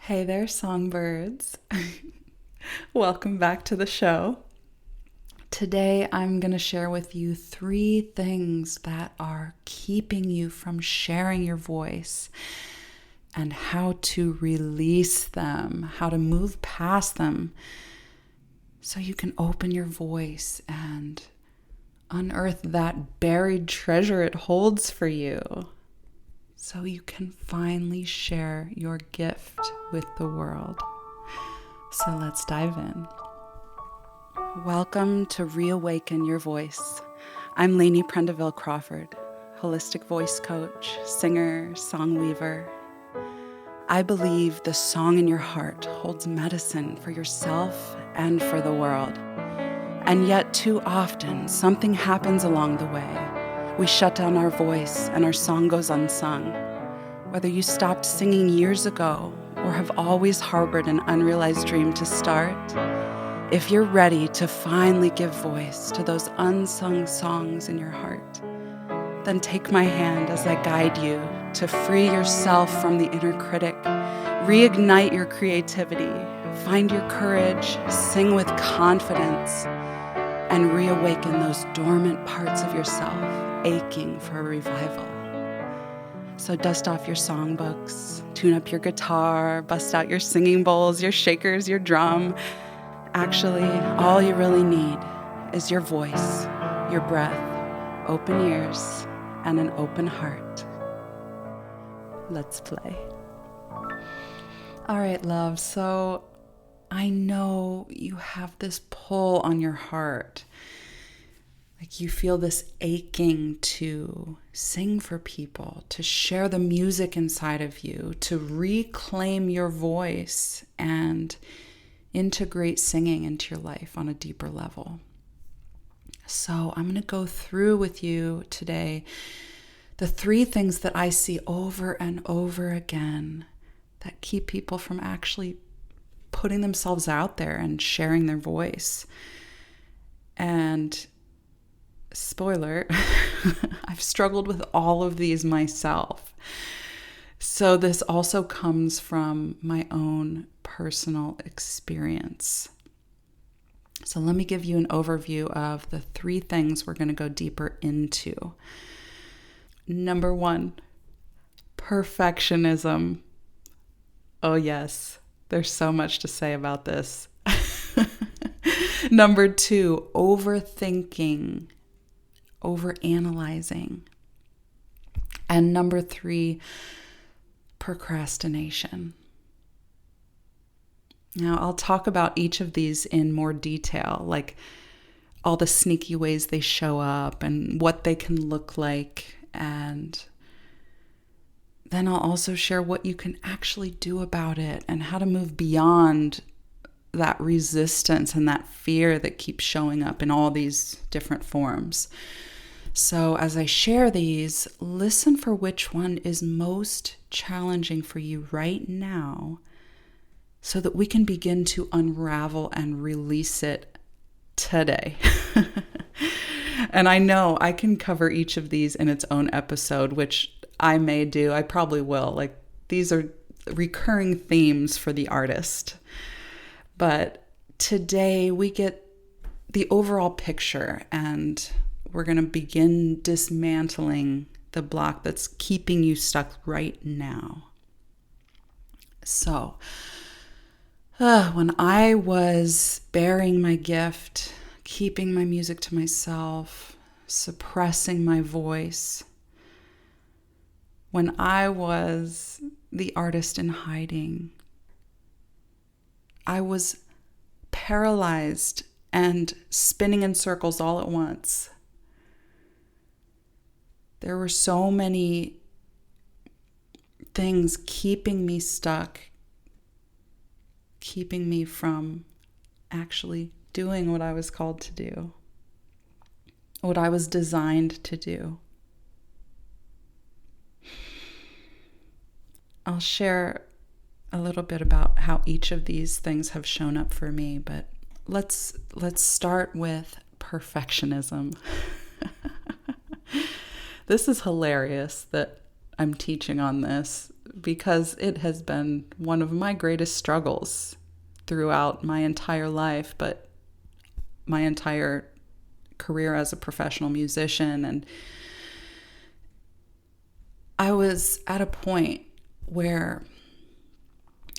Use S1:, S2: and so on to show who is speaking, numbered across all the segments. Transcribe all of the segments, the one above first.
S1: Hey there, songbirds. Welcome back to the show. Today, I'm going to share with you 3 things that are keeping you from sharing your voice and how to release them, how to move past them so you can open your voice and unearth that buried treasure it holds for you, so you can finally share your gift with the world. So let's dive in. Welcome to Reawaken Your Voice. I'm Lainey Crawford, holistic voice coach, singer, song weaver. I believe the song in your heart holds medicine for yourself and for the world. And yet too often, something happens along the way. We shut down our voice and our song goes unsung. Whether you stopped singing years ago or have always harbored an unrealized dream to start, if you're ready to finally give voice to those unsung songs in your heart, then take my hand as I guide you to free yourself from the inner critic, reignite your creativity, find your courage, sing with confidence, and reawaken those dormant parts of yourself aching for a revival. So dust off your songbooks, tune up your guitar, bust out your singing bowls, your shakers, your drum. Actually, all you really need is your voice, your breath, open ears, and an open heart. Let's play. All right, love. So I know you have this pull on your heart. Like you feel this aching to sing for people, to share the music inside of you, to reclaim your voice and integrate singing into your life on a deeper level. So I'm going to go through with you today the 3 things that I see over and over again that keep people from actually putting themselves out there and sharing their voice. And spoiler, I've struggled with all of these myself. So this also comes from my own personal experience. So let me give you an overview of the 3 things we're going to go deeper into. Number 1, perfectionism. Oh yes, there's so much to say about this. Number 2, overthinking, overanalyzing. And number 3, procrastination. Now, I'll talk about each of these in more detail, like all the sneaky ways they show up and what they can look like. And then I'll also share what you can actually do about it and how to move beyond that resistance and that fear that keeps showing up in all these different forms. So as I share these, listen for which one is most challenging for you right now so that we can begin to unravel and release it today. And I know I can cover each of these in its own episode, which I may do. I probably will. Like, these are recurring themes for the artist. But today we get the overall picture, and we're going to begin dismantling the block that's keeping you stuck right now. So, when I was burying my gift, keeping my music to myself, suppressing my voice, when I was the artist in hiding, I was paralyzed and spinning in circles all at once. There were so many things keeping me stuck, keeping me from actually doing what I was called to do, what I was designed to do. I'll share a little bit about how each of these things have shown up for me, but let's start with perfectionism. This is hilarious that I'm teaching on this because it has been one of my greatest struggles throughout my entire life, but my entire career as a professional musician. And I was at a point where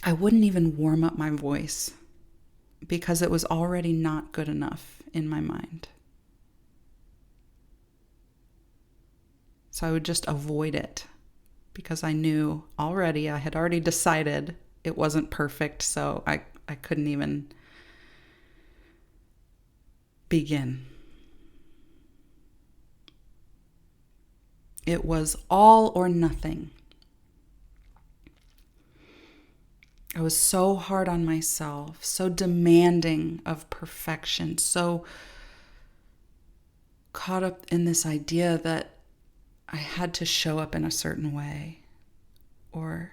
S1: I wouldn't even warm up my voice because it was already not good enough in my mind. So I would just avoid it because I knew already, I had already decided it wasn't perfect, so I couldn't even begin. It was all or nothing. I was so hard on myself, so demanding of perfection, so caught up in this idea that I had to show up in a certain way or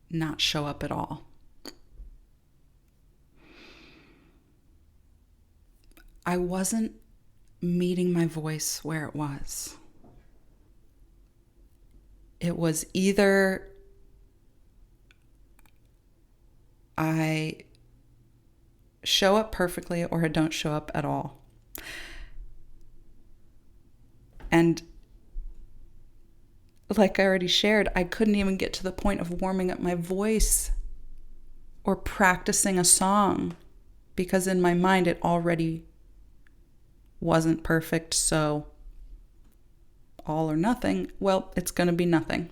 S1: not show up at all. I wasn't meeting my voice where it was. It was either I show up perfectly or I don't show up at all. And like I already shared, I couldn't even get to the point of warming up my voice or practicing a song because in my mind it already wasn't perfect. So all or nothing, well, it's going to be nothing.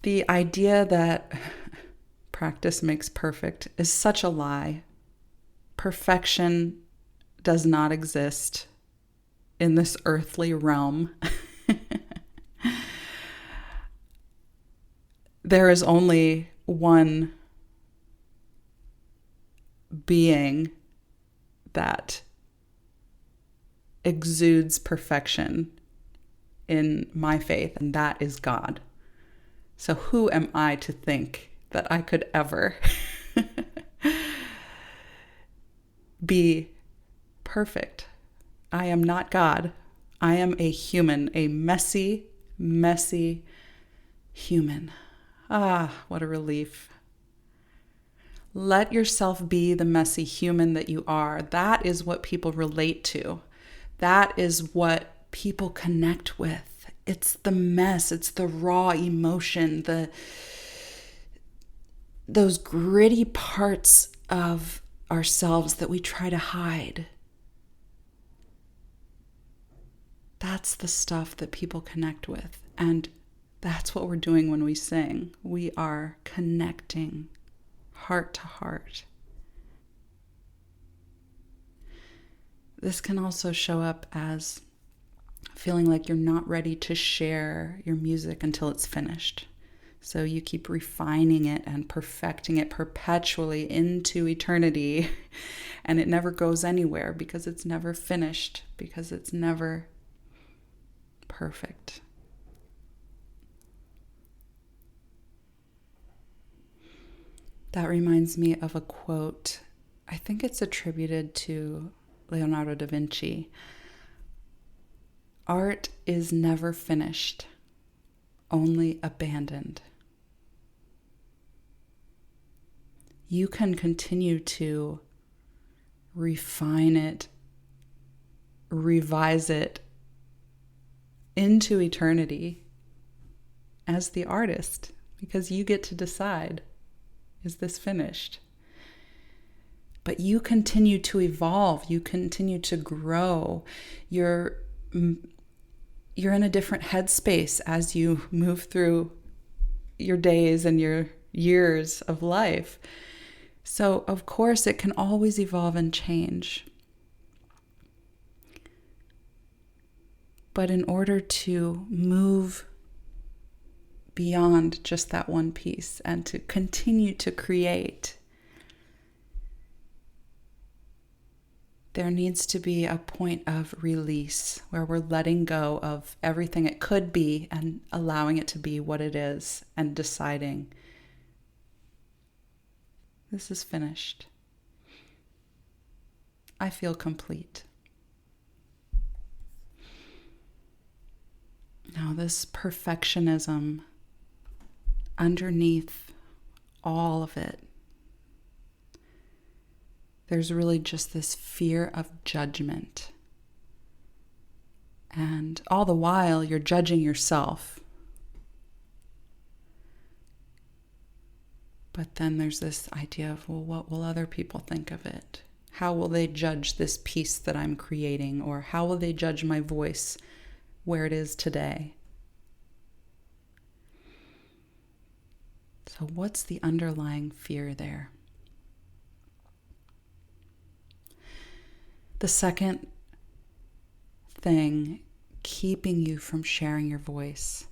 S1: The idea that practice makes perfect is such a lie. Perfection does not exist in this earthly realm. There is only one being that exudes perfection in my faith, and that is God. So who am I to think that I could ever be perfect? I am not God. I am a human, a messy, messy human. Ah, what a relief. Let yourself be the messy human that you are. That is what people relate to. That is what people connect with. It's the mess. It's the raw emotion, those gritty parts of ourselves that we try to hide. That's the stuff that people connect with. And that's what we're doing when we sing. We are connecting heart to heart. This can also show up as feeling like you're not ready to share your music until it's finished. So you keep refining it and perfecting it perpetually into eternity, and it never goes anywhere because it's never finished, because it's never perfect. That reminds me of a quote. I think it's attributed to Leonardo da Vinci. Art is never finished, only abandoned. You can continue to refine it, revise it into eternity as the artist, because you get to decide, is this finished? But you continue to evolve, you continue to grow. You're in a different headspace as you move through your days and your years of life. So, of course, it can always evolve and change. But in order to move beyond just that one piece and to continue to create, there needs to be a point of release where we're letting go of everything it could be and allowing it to be what it is and deciding, this is finished. I feel complete. Now, this perfectionism, underneath all of it, there's really just this fear of judgment. And all the while, you're judging yourself. But then there's this idea of, well, what will other people think of it? How will they judge this piece that I'm creating? Or how will they judge my voice where it is today? So what's the underlying fear there? The second thing keeping you from sharing your voice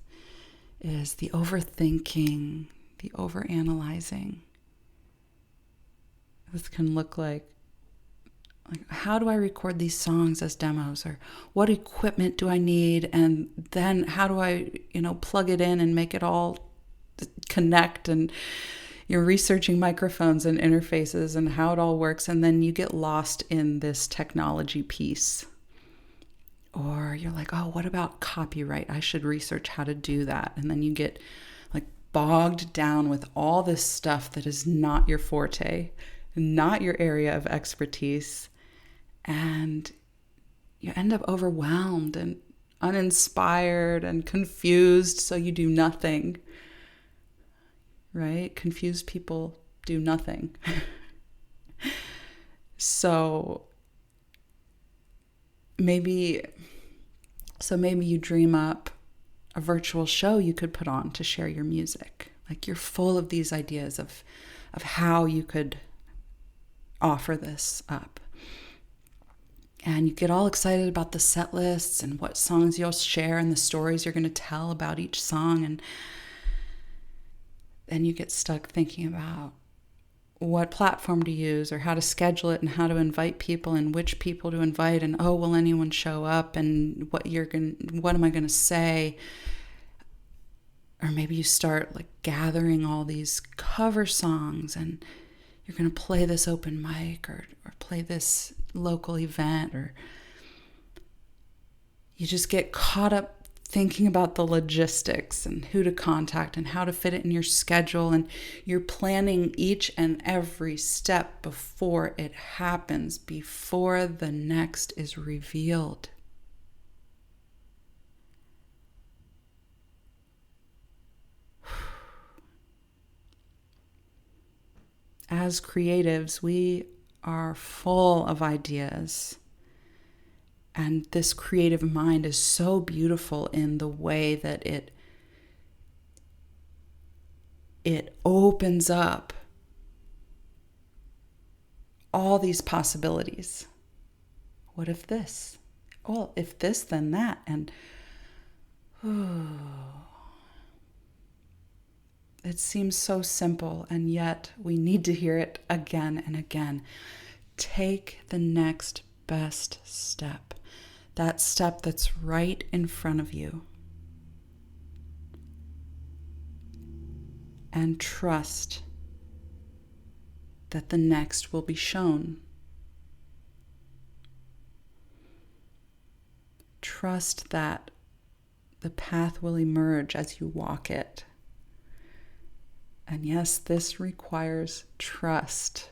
S1: is the overthinking, the overanalyzing. This can look like how do I record these songs as demos, or what equipment do I need, and then how do I, plug it in and make it all connect, and you're researching microphones and interfaces and how it all works, and then you get lost in this technology piece. Or you're like, oh, what about copyright? I should research how to do that. And then you get bogged down with all this stuff that is not your forte, not your area of expertise. And you end up overwhelmed and uninspired and confused, so you do nothing. Right? Confused people do nothing. So maybe you dream up a virtual show you could put on to share your music. Like, you're full of these ideas of how you could offer this up. And you get all excited about the set lists and what songs you'll share and the stories you're going to tell about each song. And then you get stuck thinking about what platform to use, or how to schedule it, and how to invite people, and which people to invite, and will anyone show up, and what am I going to say? Or maybe you start gathering all these cover songs, and you're going to play this open mic or play this local event, or you just get caught up thinking about the logistics and who to contact and how to fit it in your schedule, and you're planning each and every step before it happens, before the next is revealed. As creatives, we are full of ideas. And this creative mind is so beautiful in the way that it opens up all these possibilities. What if this? Well, if this, then that. And it seems so simple, and yet we need to hear it again and again. Take the next best step. That step that's right in front of you. And trust that the next will be shown. Trust that the path will emerge as you walk it. And yes, this requires trust.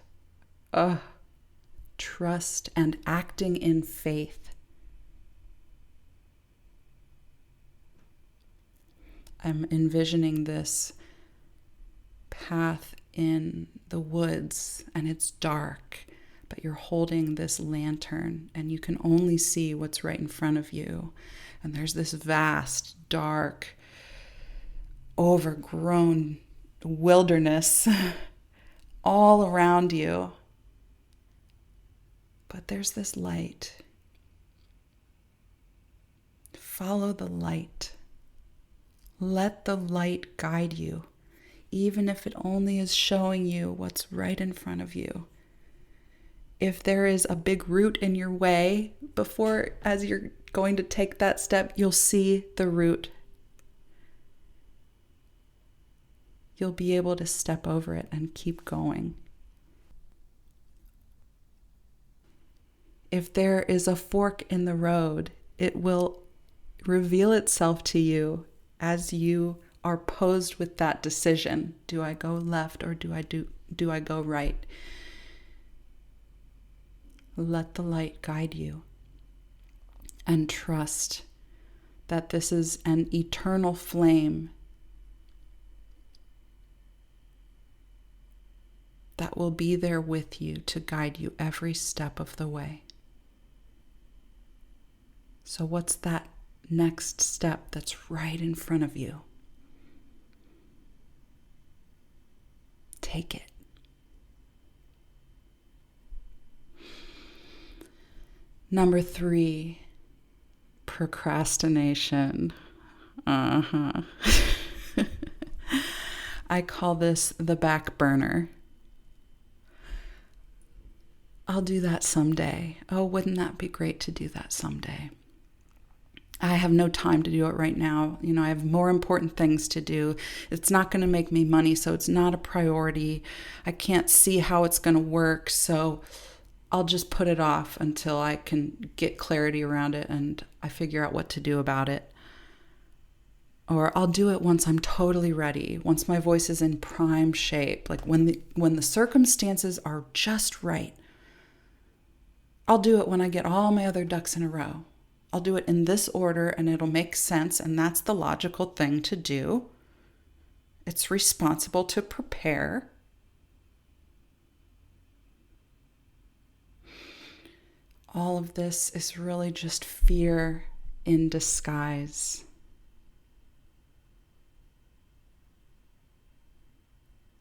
S1: Trust and acting in faith. I'm envisioning this path in the woods, and it's dark, but you're holding this lantern, and you can only see what's right in front of you. And there's this vast, dark, overgrown wilderness all around you. But there's this light. Follow the light. Let the light guide you, even if it only is showing you what's right in front of you. If there is a big root in your way, as you're going to take that step, you'll see the root. You'll be able to step over it and keep going. If there is a fork in the road, it will reveal itself to you as you are posed with that decision. Do I go left or do I go right? Let the light guide you and trust that this is an eternal flame that will be there with you to guide you every step of the way. So what's that next step that's right in front of you? Take it. Number 3, procrastination. I call this the back burner. I'll do that someday. Oh, wouldn't that be great to do that someday? I have no time to do it right now. I have more important things to do. It's not going to make me money, so it's not a priority. I can't see how it's going to work, so I'll just put it off until I can get clarity around it and I figure out what to do about it. Or I'll do it once I'm totally ready, once my voice is in prime shape, like when the circumstances are just right. I'll do it when I get all my other ducks in a row. I'll do it in this order and it'll make sense, and that's the logical thing to do. It's responsible to prepare. All of this is really just fear in disguise.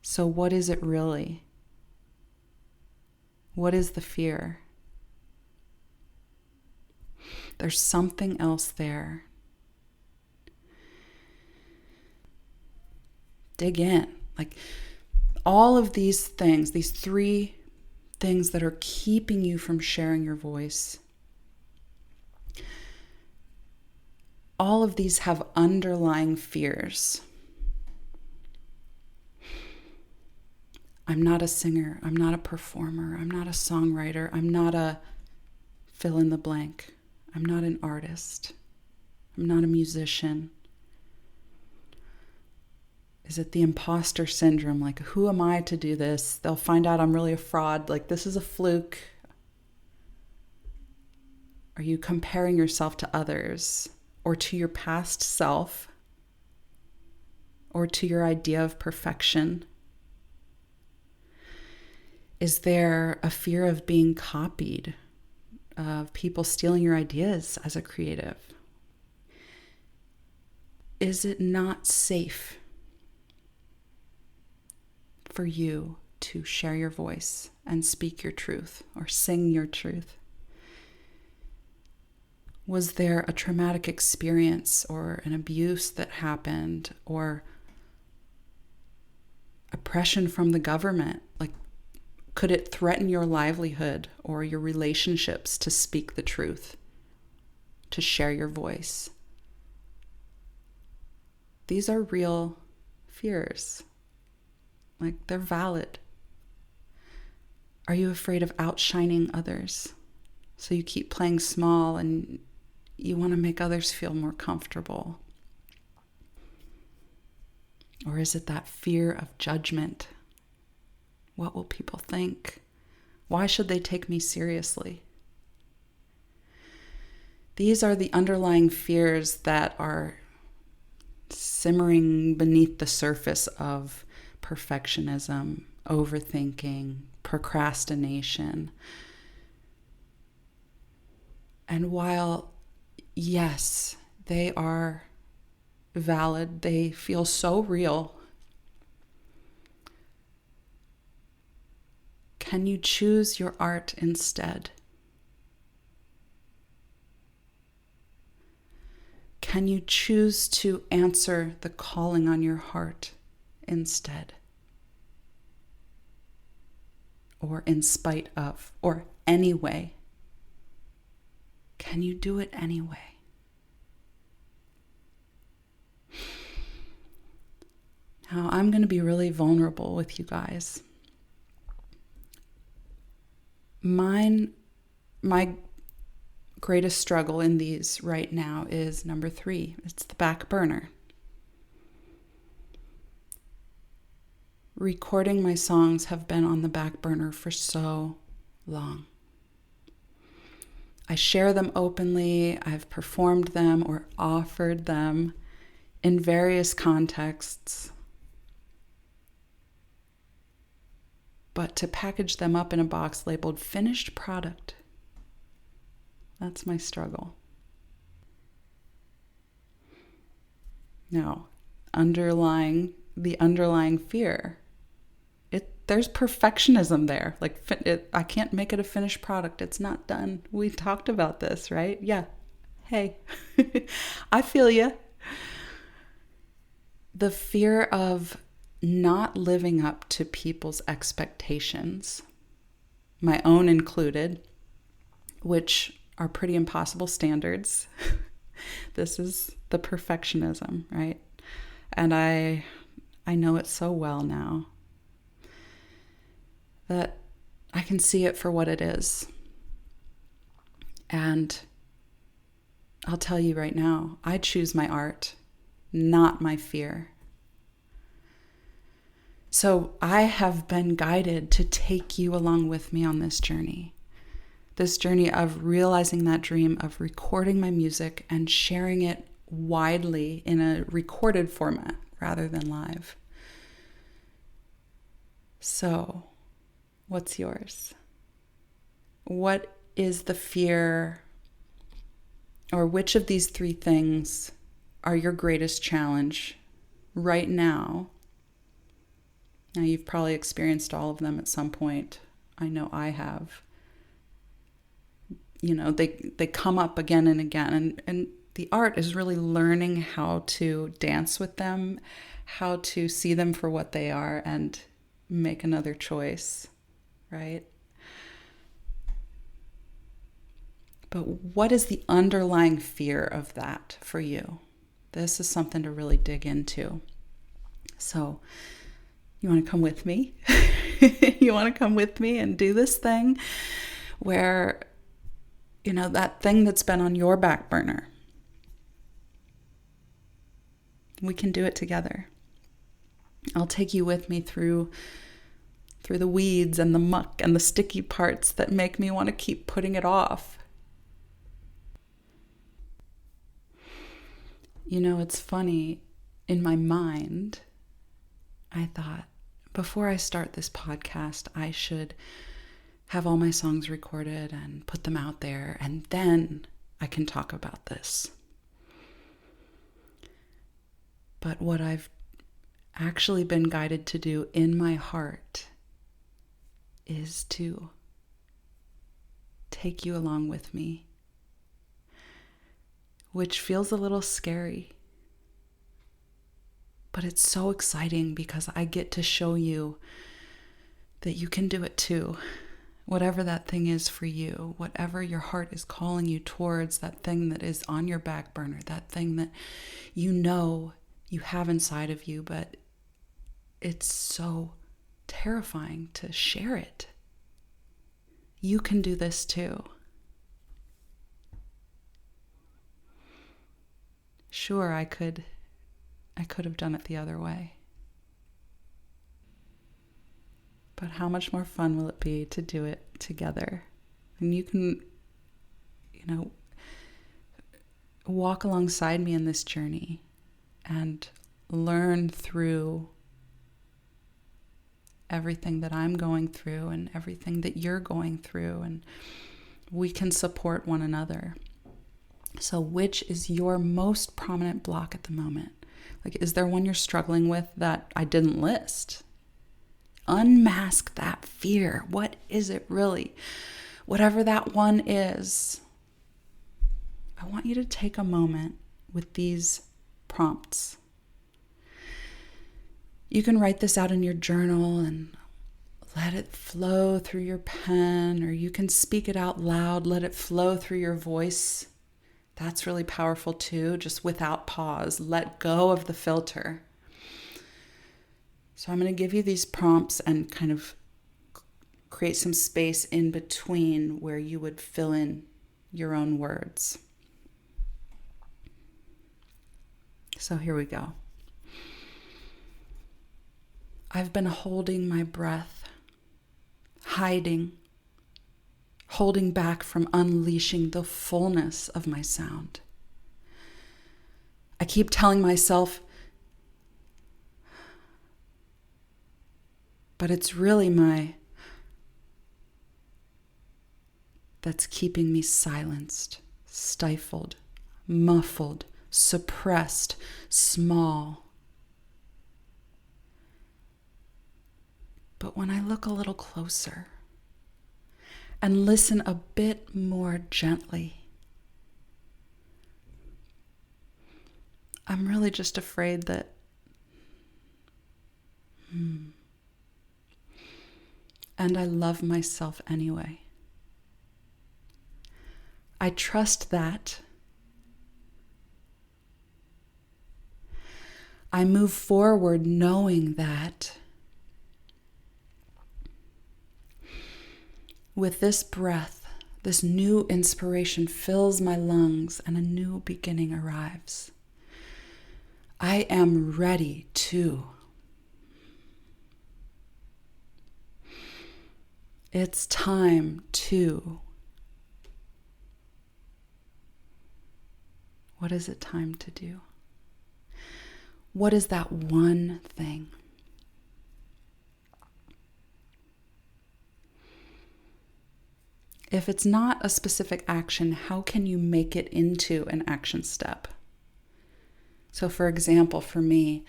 S1: So what is it really? What is the fear? There's something else there. Dig in. Like all of these things, these 3 things that are keeping you from sharing your voice, all of these have underlying fears. I'm not a singer. I'm not a performer. I'm not a songwriter. I'm not a fill in the blank. I'm not an artist. I'm not a musician. Is it the imposter syndrome? Like, who am I to do this? They'll find out I'm really a fraud. Like, this is a fluke. Are you comparing yourself to others or to your past self or to your idea of perfection? Is there a fear of being copied? Of people stealing your ideas as a creative? Is it not safe for you to share your voice and speak your truth or sing your truth? Was there a traumatic experience or an abuse that happened or oppression from the government? Like, could it threaten your livelihood or your relationships to speak the truth, to share your voice? These are real fears. Like, they're valid. Are you afraid of outshining others? So you keep playing small and you want to make others feel more comfortable? Or is it that fear of judgment? What will people think? Why should they take me seriously? These are the underlying fears that are simmering beneath the surface of perfectionism, overthinking, procrastination. And while, yes, they are valid, they feel so real, can you choose your art instead? Can you choose to answer the calling on your heart instead? Or in spite of, or anyway? Can you do it anyway? Now, I'm going to be really vulnerable with you guys. My greatest struggle in these right now is number 3. It's the back burner. Recording my songs have been on the back burner for so long. I share them openly. I've performed them or offered them in various contexts. But to package them up in a box labeled finished product, that's my struggle. Now, the underlying fear, there's perfectionism there. Like, I can't make it a finished product. It's not done. We talked about this, right? Yeah. Hey, I feel you. The fear of not living up to people's expectations, my own included, which are pretty impossible standards. This is the perfectionism, right? And I know it so well now that I can see it for what it is. And I'll tell you right now, I choose my art, not my fear. So I have been guided to take you along with me on this journey of realizing that dream of recording my music and sharing it widely in a recorded format rather than live. So, what's yours? What is the fear, or which of these 3 things are your greatest challenge right now? Now, you've probably experienced all of them at some point. I know I have. You know, they come up again and again. And the art is really learning how to dance with them, how to see them for what they are and make another choice, right? But what is the underlying fear of that for you? This is something to really dig into. So, you want to come with me? You want to come with me and do this thing where, you know, that thing that's been on your back burner, we can do it together. I'll take you with me through the weeds and the muck and the sticky parts that make me want to keep putting it off. You know, it's funny, in my mind, I thought, before I start this podcast, I should have all my songs recorded and put them out there, and then I can talk about this. But what I've actually been guided to do in my heart is to take you along with me, which feels a little scary. But it's so exciting because I get to show you that you can do it too. Whatever that thing is for you, whatever your heart is calling you towards, that thing that is on your back burner, that thing that you know you have inside of you, but it's so terrifying to share it. You can do this too. Sure, I could have done it the other way. But how much more fun will it be to do it together? And you can, walk alongside me in this journey and learn through everything that I'm going through and everything that you're going through, and we can support one another. So which is your most prominent block at the moment? Like, is there one you're struggling with that I didn't list? Unmask that fear. What is it really? Whatever that one is, I want you to take a moment with these prompts. You can write this out in your journal and let it flow through your pen, or you can speak it out loud, let it flow through your voice. That's really powerful too, just without pause. Let go of the filter. So I'm going to give you these prompts and kind of create some space in between where you would fill in your own words. So here we go. I've been holding my breath, hiding, holding back from unleashing the fullness of my sound. I keep telling myself, but it's really that's keeping me silenced, stifled, muffled, suppressed, small. But when I look a little closer and listen a bit more gently, I'm really just afraid that and I love myself anyway. I trust that. I move forward knowing that with this breath, this new inspiration fills my lungs and a new beginning arrives. I am ready to. It's time to. What is it time to do? What is that one thing? If it's not a specific action, how can you make it into an action step? So for example, for me,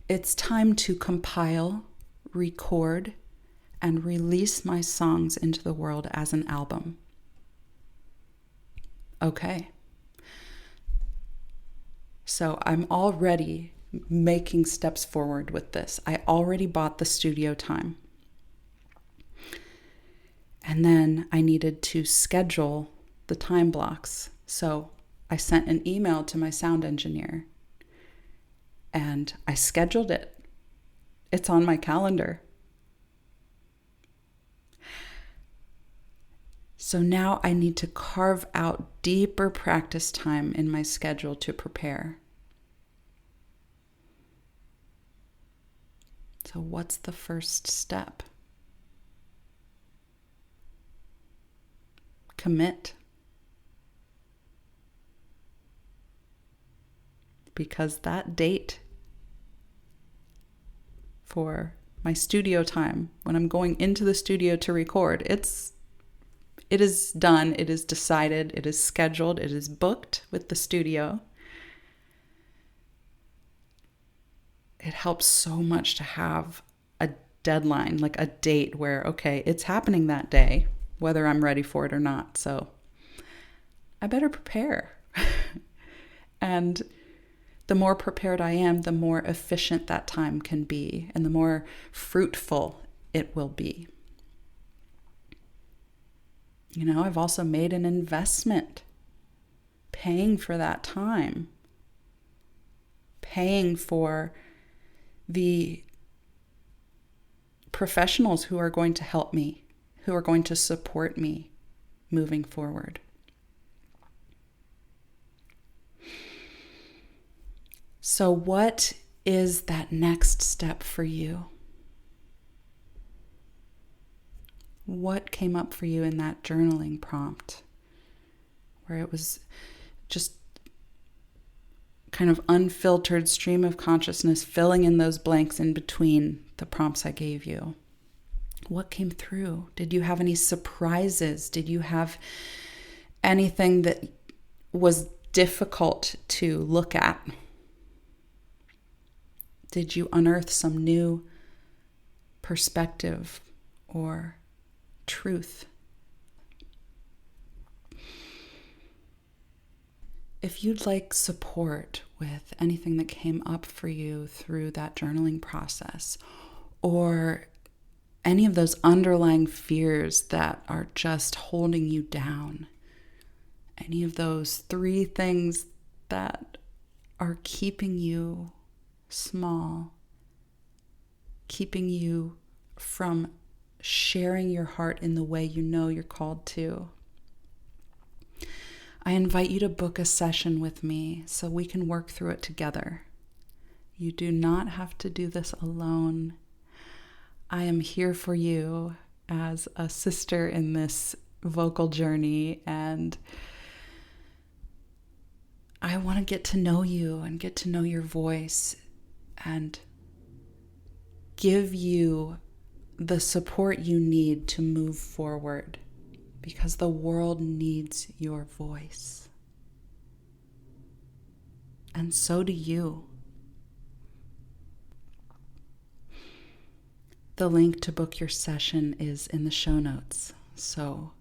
S1: it's time to compile, record, and release my songs into the world as an album. Okay. So I'm already making steps forward with this. I already bought the studio time. And then I needed to schedule the time blocks. So I sent an email to my sound engineer and I scheduled it. It's on my calendar. So now I need to carve out deeper practice time in my schedule to prepare. So what's the first step? Commit. Because that date for my studio time, when I'm going into the studio to record, it is done, it is decided, it is scheduled, it is booked with the studio. It helps so much to have a deadline, like a date where, okay, it's happening that day, whether I'm ready for it or not. So I better prepare. And the more prepared I am, the more efficient that time can be and the more fruitful it will be. You know, I've also made an investment, paying for that time, paying for the professionals who are going to help me, who are going to support me moving forward. So what is that next step for you? What came up for you in that journaling prompt where it was just kind of unfiltered stream of consciousness filling in those blanks in between the prompts I gave you? What came through? Did you have any surprises? Did you have anything that was difficult to look at? Did you unearth some new perspective or truth? If you'd like support with anything that came up for you through that journaling process, or any of those underlying fears that are just holding you down, any of those 3 things that are keeping you small, keeping you from sharing your heart in the way you know you're called to, I invite you to book a session with me so we can work through it together. You do not have to do this alone. I am here for you as a sister in this vocal journey, and I want to get to know you and get to know your voice and give you the support you need to move forward, because the world needs your voice. And so do you. The link to book your session is in the show notes, so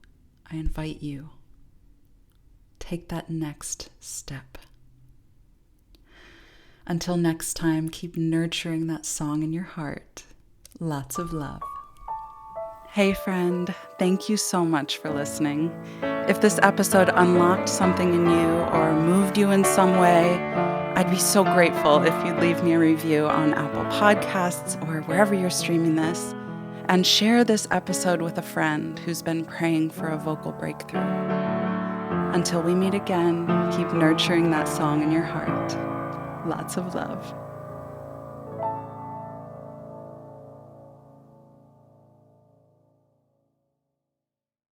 S1: I invite you. Take that next step. Until next time, keep nurturing that song in your heart. Lots of love. Hey friend, thank you so much for listening. If this episode unlocked something in you or moved you in some way, I'd be so grateful if you'd leave me a review on Apple Podcasts or wherever you're streaming this, and share this episode with a friend who's been praying for a vocal breakthrough. Until we meet again, keep nurturing that song in your heart. Lots of love.